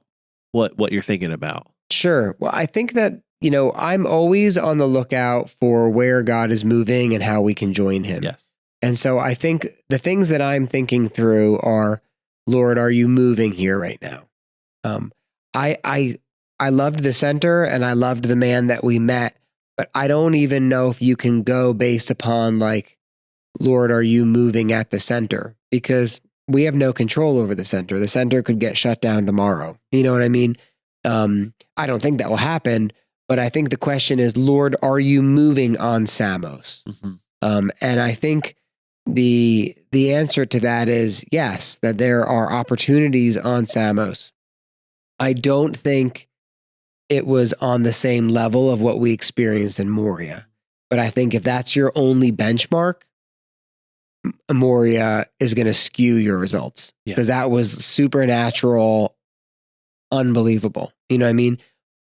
what you're thinking about. Sure. Well, I think that, I'm always on the lookout for where God is moving and how we can join him. Yes. And so I think the things that I'm thinking through are, Lord, are you moving here right now? I loved the center and I loved the man that we met, but I don't even know if you can go based upon like, Lord, are you moving at the center? Because we have no control over the center. The center could get shut down tomorrow. You know what I mean? I don't think that will happen, but I think the question is, Lord, are you moving on Samos? Mm-hmm. And I think the answer to that is yes, that there are opportunities on Samos. I don't think it was on the same level of what we experienced in Moria. But I think if that's your only benchmark, Moria is going to skew your results because that was supernatural, unbelievable. You know what I mean?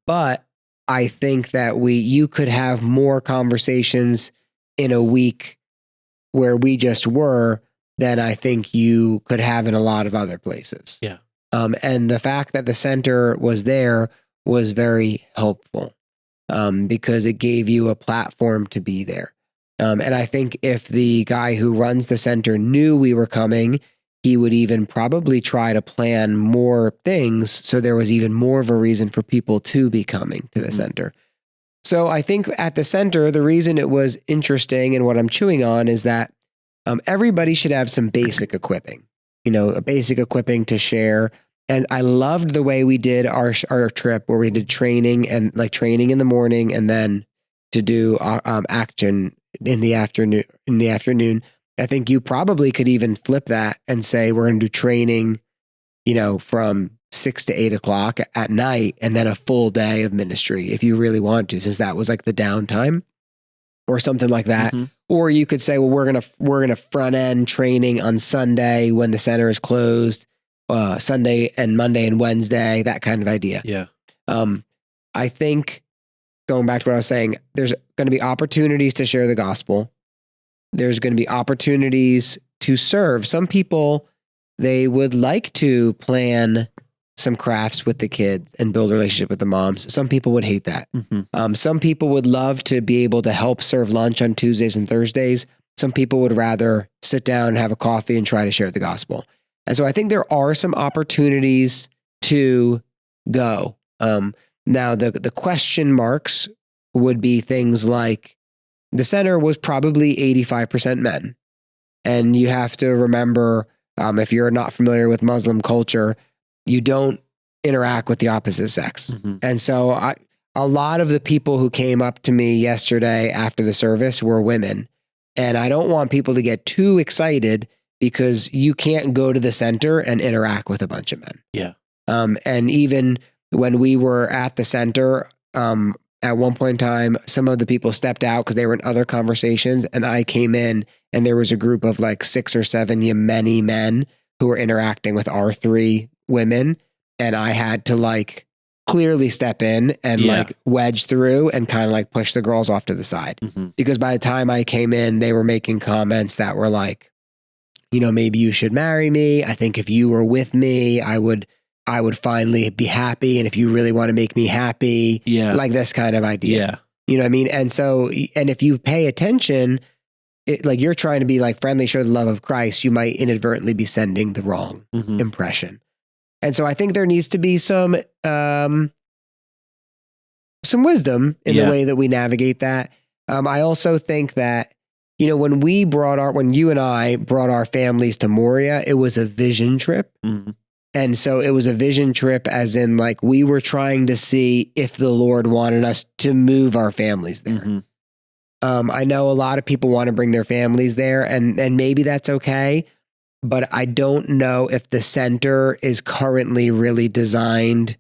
But I think that you could have more conversations in a week where we just were than I think you could have in a lot of other places. Yeah. And the fact that the center was there was very helpful because it gave you a platform to be there. And I think if the guy who runs the center knew we were coming, he would even probably try to plan more things so there was even more of a reason for people to be coming to the center. So I think at the center, the reason it was interesting and what I'm chewing on is that everybody should have some basic equipping, a basic equipping to share. And I loved the way we did our trip where we did training and like training in the morning and then to do action in the afternoon. I think you probably could even flip that and say, we're going to do training, from 6 to 8 o'clock at night and then a full day of ministry if you really want to, since that was like the downtime or something like that. Mm-hmm. Or you could say, well, we're going to front end training on Sunday when the center is closed, Sunday and Monday and Wednesday, that kind of idea. Yeah. I think going back to what I was saying, there's going to be opportunities to share the gospel. There's going to be opportunities to serve. Some people, they would like to plan some crafts with the kids and build a relationship with the moms. Some people would hate that. Mm-hmm. Some people would love to be able to help serve lunch on Tuesdays and Thursdays. Some people would rather sit down and have a coffee and try to share the gospel. And so I think there are some opportunities to go. Now, the question marks would be things like the center was probably 85% men. And you have to remember, if you're not familiar with Muslim culture, you don't interact with the opposite sex. Mm-hmm. And so a lot of the people who came up to me yesterday after the service were women. And I don't want people to get too excited because you can't go to the center and interact with a bunch of men. Yeah. And even when we were at the center, at one point in time, some of the people stepped out because they were in other conversations, and I came in and there was a group of like 6 or 7 Yemeni men who were interacting with our 3 women. And I had to like clearly step in and like wedge through and kind of like push the girls off to the side. Mm-hmm. Because by the time I came in, they were making comments that were like, maybe you should marry me. I think if you were with me, I would finally be happy. And if you really want to make me happy, like this kind of idea. Yeah. You know what I mean? And so, and if you pay attention, like you're trying to be like friendly, show the love of Christ, you might inadvertently be sending the wrong impression. And so I think there needs to be some wisdom in the way that we navigate that. I also think that, when you and I brought our families to Moria, it was a vision trip. Mm-hmm. And so it was a vision trip as in like, we were trying to see if the Lord wanted us to move our families there. Mm-hmm. I know a lot of people want to bring their families there and maybe that's okay. But I don't know if the center is currently really designed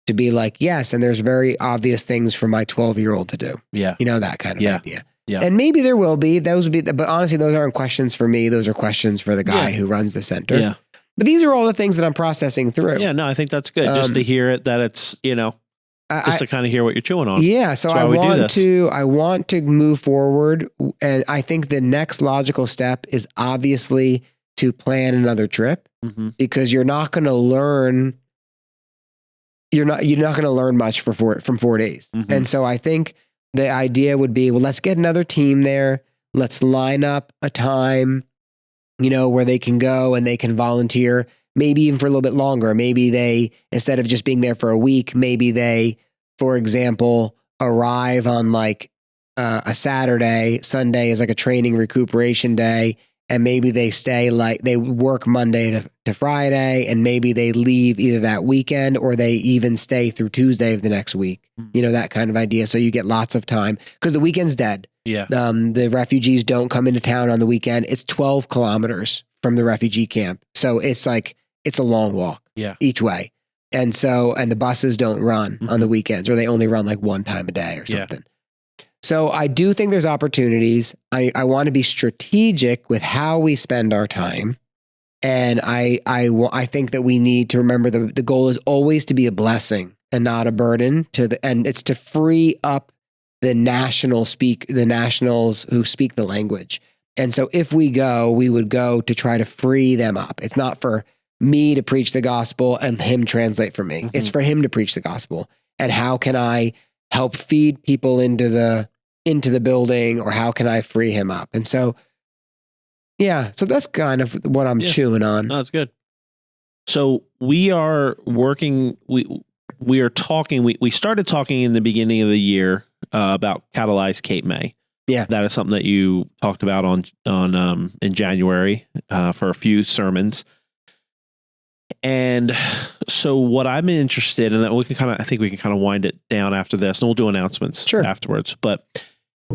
to be like, yes, and there's very obvious things for my 12-year-old to do. Yeah. That kind of idea. Yeah. And maybe there will be, but honestly, those aren't questions for me. Those are questions for the guy who runs the center. Yeah. But these are all the things that I'm processing through. Yeah, no, I think that's good. Just to hear it, that it's, just to kind of hear what you're chewing on. Yeah. So I want to move forward. And I think the next logical step is obviously to plan another trip because you're not going to learn. You're not going to learn much from 4 days. And so I think the idea would be, well, let's get another team there. Let's line up a time, where they can go and they can volunteer, maybe even for a little bit longer. Maybe they, instead of just being there for a week, maybe they, for example, arrive on like a Saturday. Sunday is like a training recuperation day. And maybe they stay they work Monday to Friday, and maybe they leave either that weekend or they even stay through Tuesday of the next week, that kind of idea. So you get lots of time because the weekend's dead. Yeah. The refugees don't come into town on the weekend. It's 12 kilometers from the refugee camp. So it's a long walk each way. And the buses don't run on the weekends, or they only run like one time a day or something. So I do think there's opportunities. I want to be strategic with how we spend our time. And I think that we need to remember the goal is always to be a blessing and not a burden and it's to free up the nationals who speak the language. And so if we would go to try to free them up. It's not for me to preach the gospel and him translate for me. It's for him to preach the gospel. And how can I help feed people into the building, or how can I free him up? And so, so that's kind of what I'm chewing on. No, that's good. So we are working, we are talking, we started talking in the beginning of the year about Catalyze Cape May. Yeah. That is something that you talked about on in January for a few sermons. And so what I'm interested in, that I think we can kind of wind it down after this, and we'll do announcements afterwards. But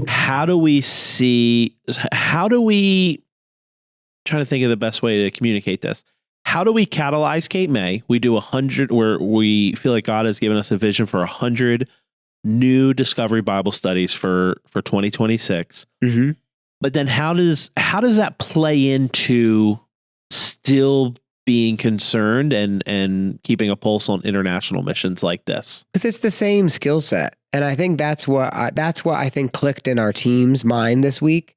how do we trying to think of the best way to communicate this? How do we catalyze Cape May? We do 100, where we feel like God has given us a vision for 100 new Discovery Bible studies for 2026. But then how does that play into still being concerned and keeping a pulse on international missions like this? Because it's the same skill set. And I think that's what I think clicked in our team's mind this week,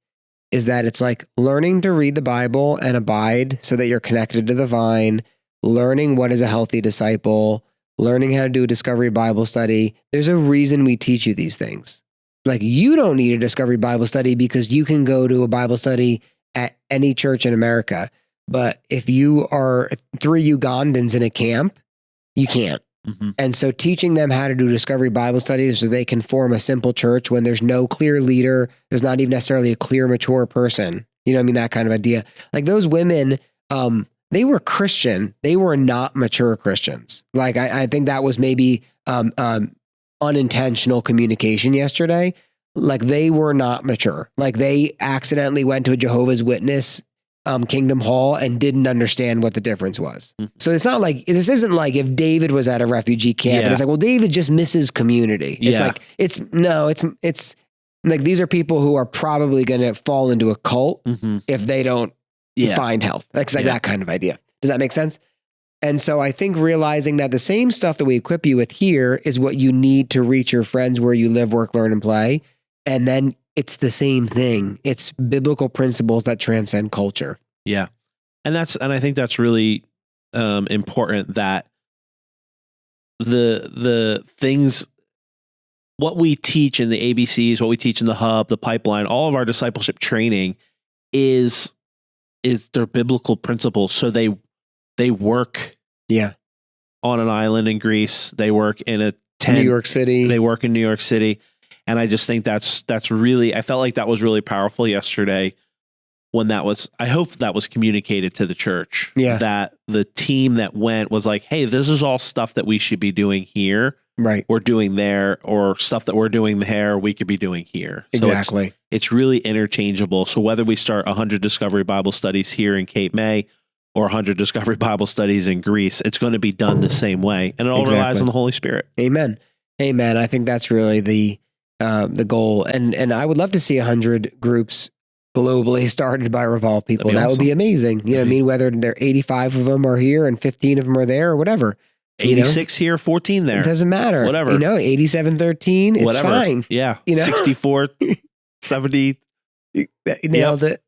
is that it's like learning to read the Bible and abide so that you're connected to the vine, learning what is a healthy disciple, learning how to do a Discovery Bible study. There's a reason we teach you these things. Like, you don't need a Discovery Bible study because you can go to a Bible study at any church in America. But if you are 3 Ugandans in a camp, you can't. And so teaching them how to do Discovery Bible studies so they can form a simple church when there's no clear leader, there's not even necessarily a clear, mature person. You know what I mean? That kind of idea. Like, those women, they were Christian. They were not mature Christians. Like, I think that was maybe unintentional communication yesterday. Like, they were not mature. Like, they accidentally went to a Jehovah's Witness Kingdom Hall and didn't understand what the difference was. So this isn't like if David was at a refugee camp and it's like, well, David just misses community. It's like, it's like, these are people who are probably going to fall into a cult if they don't find health. It's like that kind of idea. Does that make sense? And so I think realizing that the same stuff that we equip you with here is what you need to reach your friends where you live, work, learn, and play. And then it's the same thing. It's biblical principles that transcend culture. Yeah. And I think that's really important, that the things, what we teach in the ABCs, what we teach in the hub, the pipeline, all of our discipleship training is their biblical principles. So they work on an island in Greece. They work in a tent. New York City. They work in New York City. And I just think that's really, I felt like that was really powerful yesterday when I hope that was communicated to the church. Yeah. That the team that went was like, hey, this is all stuff that we should be doing here. Right. Or doing there, or stuff that we're doing there, we could be doing here. Exactly. So it's really interchangeable. So whether we start 100 Discovery Bible studies here in Cape May or 100 Discovery Bible studies in Greece, it's going to be done the same way. And it all relies on the Holy Spirit. Amen. Amen. I think that's really the goal. And I would love to see 100 groups globally started by Revolve people. That would be amazing. You know what I mean? Whether there 85 of them are here and 15 of them are there or whatever. 86 here, 14 there. It doesn't matter. Whatever. 87-13, it's fine. Yeah. 64, 70. You nailed it.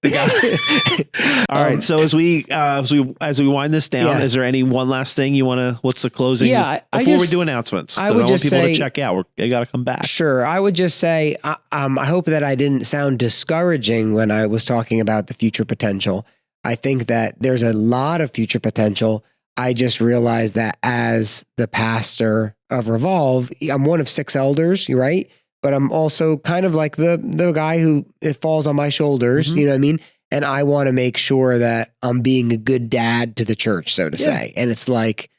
All right. So as we wind this down, is there any one last thing you want to? What's the closing? Yeah, before we do announcements, I would want just people say to check out. They got to come back. Sure. I would just say I hope that I didn't sound discouraging when I was talking about the future potential. I think that there's a lot of future potential. I just realized that as the pastor of Revolve, I'm one of 6 elders, right? But I'm also kind of like the guy who it falls on my shoulders, you know what I mean? And I want to make sure that I'm being a good dad to the church, so to say. And it's like,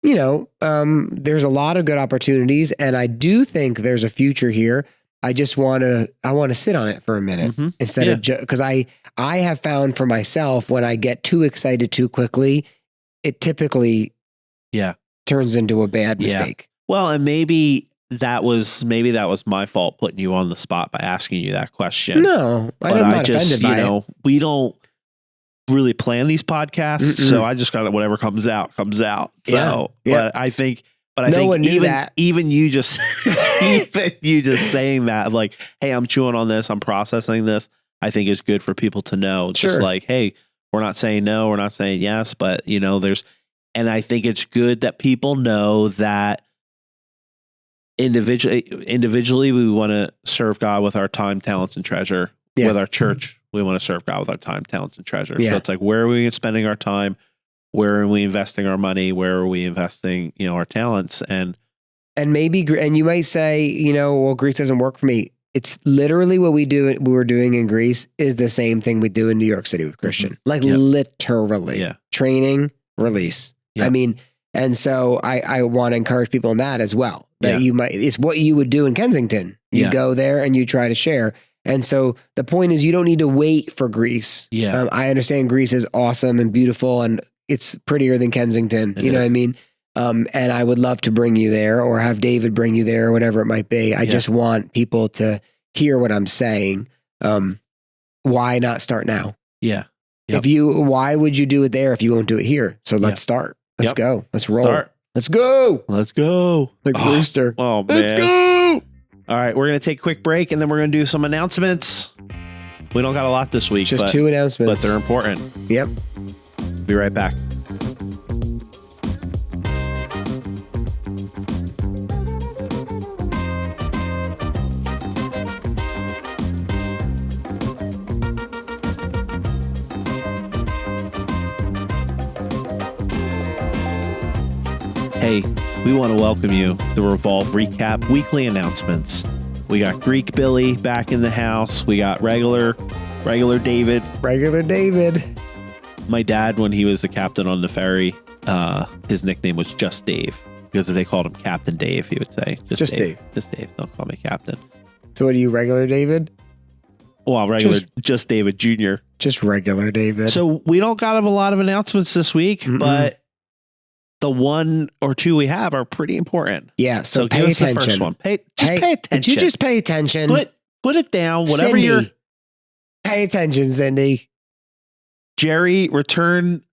there's a lot of good opportunities, and I do think there's a future here. I just want to sit on it for a minute instead of because I have found for myself when I get too excited too quickly, it typically turns into a bad mistake. Well, and maybe that was my fault putting you on the spot by asking you that question. No, I'm not offended by it. We don't really plan these podcasts, so I just got whatever comes out. So, but I think even you just saying that, like, hey, I'm chewing on this, I'm processing this, I think is good for people to know. It's just like, hey, we're not saying no, we're not saying yes, but and I think it's good that people know that individually we want to serve God with our time, talents, and treasure. With our church, we want to serve God with our time, talents, and treasure. So it's like, where are we spending our time? Where are we investing our money? Where are we investing, our talents? And maybe, and you might say, well, Greece doesn't work for me. It's literally what we were doing in Greece is the same thing we do in New York City with Christian. Literally. Training, release. I mean, and so I want to encourage people in that as well. That it's what you would do in Kensington. You go there and you try to share. And so the point is, you don't need to wait for Greece. I understand Greece is awesome and beautiful, and it's prettier than Kensington. You know what I mean? And I would love to bring you there, or have David bring you there, or whatever it might be. I just want people to hear what I'm saying. Why not start now? Why would you do it there if you won't do it here? So let's start. Let's go. Let's roll. Let's go. Let's go. Like the rooster. Oh, man. Let's go. All right. We're going to take a quick break, and then we're going to do some announcements. We don't got a lot this week. Just 2 announcements. But they're important. Yep. Be right back. Hey, we want to welcome you to Revolve Recap Weekly Announcements. We got Greek Billy back in the house. We got regular David. Regular David. My dad, when he was the captain on the ferry, his nickname was Just Dave, because if they called him Captain Dave, he would say, Just Dave. Just Dave. Don't call me Captain. So what are you, regular David? Well, just David Jr. Just regular David. So we don't got a lot of announcements this week, but the 1 or 2 we have are pretty important. Yeah, so pay attention. The first one. Pay attention. Did you just pay attention? Put it down. Whatever Cindy, you're. Pay attention, Cindy. Jerry, return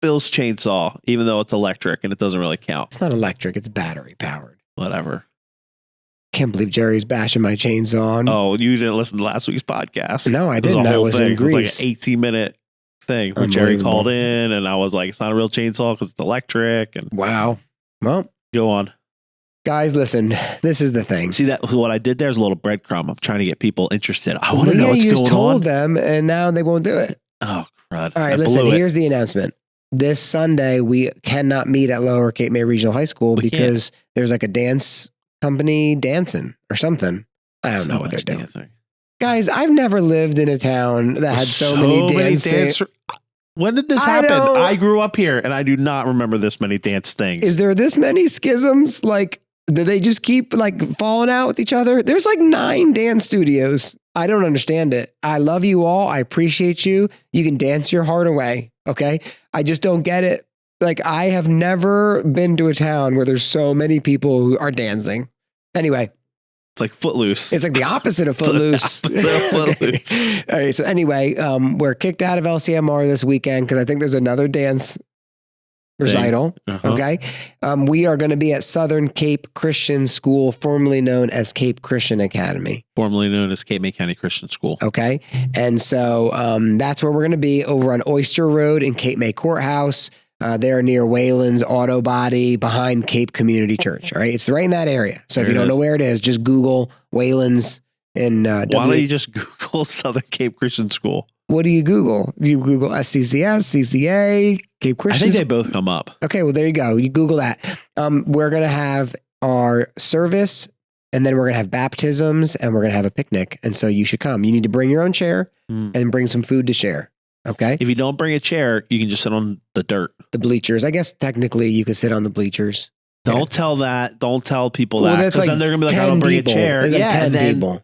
Bill's chainsaw, even though it's electric and it doesn't really count. It's not electric. It's battery powered. Whatever. Can't believe Jerry's bashing my chainsaw on. Oh, you didn't listen to last week's podcast? No, I didn't. I was in Greece. It was like an 18-minute thing where Jerry called in, and I was like, it's not a real chainsaw because it's electric. And wow. Well, go on. Guys, listen, this is the thing. See, that what I did there is a little breadcrumb. I'm trying to get people interested. I want to know what's going on. You just told them, and now they won't do it. Oh, crud. All right, listen, here's the announcement. This Sunday, we cannot meet at Lower Cape May Regional High School because there's like a dance company dancing or something. I don't know what they're doing. Guys, I've never lived in a town that had so many dance. When did this happen? I grew up here, and I do not remember this many dance things. Is there this many schisms? Like, do they just keep like falling out with each other? There's like 9 dance studios. I don't understand it. I love you all. I appreciate you. You can dance your heart away. Okay. I just don't get it. Like, I have never been to a town where there's so many people who are dancing. Anyway. It's like Footloose. It's like the opposite of Footloose. Footloose. All right. So anyway, we're kicked out of LCMR this weekend because I think there's another dance recital. Uh-huh. Okay. We are going to be at Southern Cape Christian School, formerly known as Cape Christian Academy. Formerly known as Cape May County Christian School. Okay. And so that's where we're going to be, over on Oyster Road in Cape May Courthouse. They're near Wayland's Auto Body behind Cape Community Church. All right. It's right in that area. So if you don't know where it is, just Google Wayland's and Why don't you just Google Southern Cape Christian School? What do you Google? You Google SCCS, CCA, Cape Christian. I think they both come up. Okay, well, there you go. You Google that. We're going to have our service, and then we're going to have baptisms, and we're going to have a picnic. And so you should come. You need to bring your own chair and bring some food to share. Okay? If you don't bring a chair, you can just sit on the dirt. The bleachers. I guess technically you could sit on the bleachers. Don't tell that. Don't tell people that. That's Because then they're going to be like, I 10 don't bring people. a chair. There's like 10 people.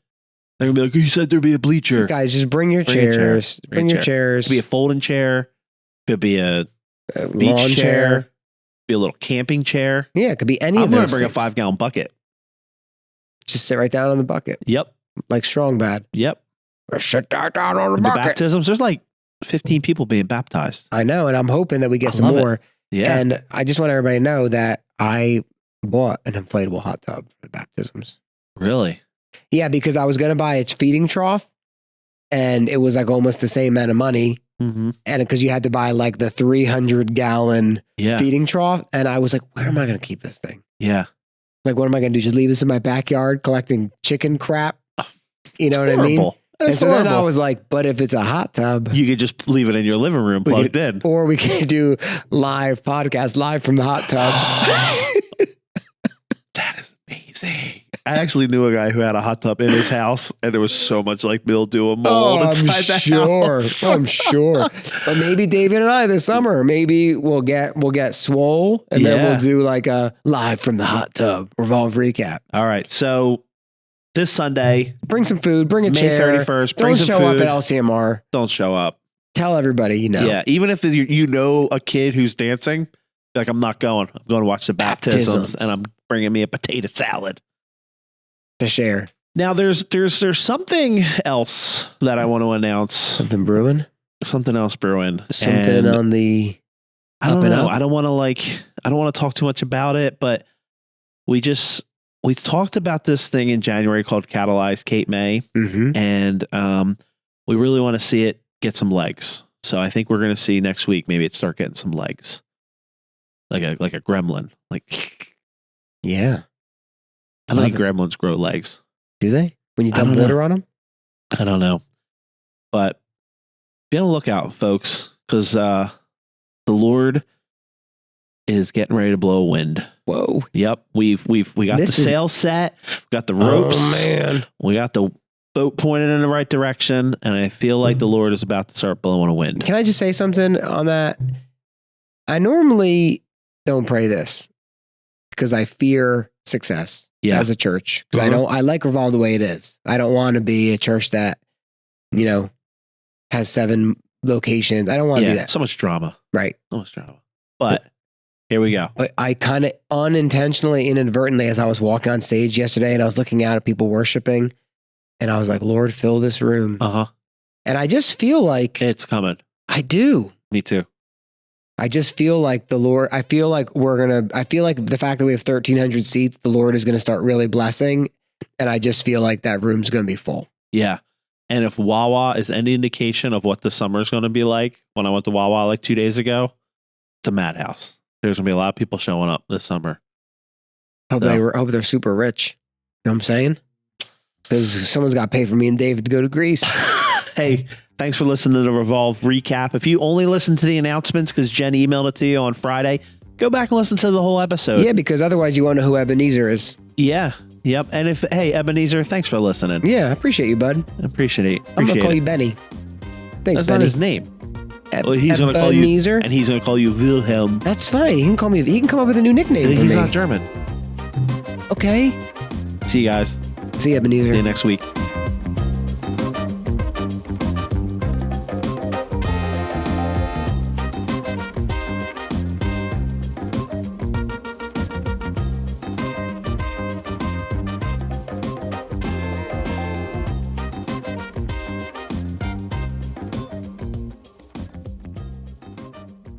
They're going to be like, you said there'd be a bleacher. Guys, just bring your chairs. Bring your chairs. Could be a folding chair. Could be a lawn beach chair. Be a little camping chair. Yeah, it could be any I'm of going those to bring things. a 5-gallon bucket. Just sit right down on the bucket. Yep. Like Strong Bad. Yep. Or sit down on the The bucket. baptisms, there's like 15 people being baptized. I know, and I'm hoping that we get some love it. more. Yeah. And I just want everybody to know that I bought an inflatable hot tub for the baptisms. Really? Yeah, because I was going to buy a feeding trough, and it was like almost the same amount of money. Mm-hmm. And because you had to buy like the 300-gallon Yeah. feeding trough. And I was like, where am I going to keep this thing? Yeah. Like, what am I going to do? Just leave this in my backyard collecting chicken crap? You know what I mean? Horrible. And It's so then I horrible. was like, but if it's a hot tub, You could just leave it in your living room We plugged could- in. or we can do live podcast live from the hot tub. That is amazing. I actually knew a guy who had a hot tub in his house, and there was so much like mildew and mold I'm inside the sure. house. I'm sure. But maybe David and I this summer, maybe we'll get swole, and then Yeah. we'll do like a live from the hot tub Revolve recap. All right. So this Sunday, Bring some food. Bring a May chair. 31st, bring Don't some show up food. at LCMR. Don't show up. Tell everybody you know. Yeah. Even if you know a kid who's dancing, like, I'm not going. I'm going to watch the baptisms, and I'm bringing me a potato salad. To share. Now there's something else that I want to announce. Something brewing. Something else brewing. Something And on the. I don't up and know. up? I don't want to talk too much about it, but we talked about this thing in January called Catalyze Cape May, Mm-hmm. and we really want to see it get some legs. So I think we're going to see next week maybe it start getting some legs, like a gremlin. Like, Yeah. I don't Love think gremlins grow legs. Do they? When you I dump don't water on them? I don't know, but be on the lookout, folks, because the Lord is getting ready to blow a wind. Whoa. Yep, we got the This is- sail set, we got the ropes, Oh, man. we got the boat pointed in the right direction, and I feel like the Lord is about to start blowing a wind. Can I just say something on that? I normally don't pray this because I fear success as a church. Because I like Revolve the way it is. I don't want to be a church that, has 7 locations. I don't want to do that. So much drama. Right. So much drama. But here we go. But I kind of unintentionally, inadvertently, as I was walking on stage yesterday and I was looking out at people worshiping, and I was like, Lord, fill this room. Uh-huh. And I just feel like It's coming. I do. Me too. I just feel like the Lord, I feel like the fact that we have 1,300 seats, the Lord is going to start really blessing. And I just feel like that room's going to be full. Yeah. And if Wawa is any indication of what the summer is going to be like, when I went to Wawa like 2 days ago, it's a madhouse. There's going to be a lot of people showing up this summer. Hope they're super rich. You know what I'm saying? Because someone's got to pay for me and David to go to Greece. Hey, thanks for listening to the Revolve recap. If you only listen to the announcements because Jen emailed it to you on Friday, go back and listen to the whole episode. Yeah, because otherwise you won't know who Ebenezer is. Yeah. Yep. And hey, Ebenezer, thanks for listening. Yeah, I appreciate you, bud. Appreciate I'm going to call you Benny. Thanks, That's not Benny. his name. Well, he's going to call you, Ebenezer? and he's going to call you Wilhelm. That's fine. He can call me. He can come up with a new nickname for He's me. not German. Okay. See you guys. See you, Ebenezer. See you next week.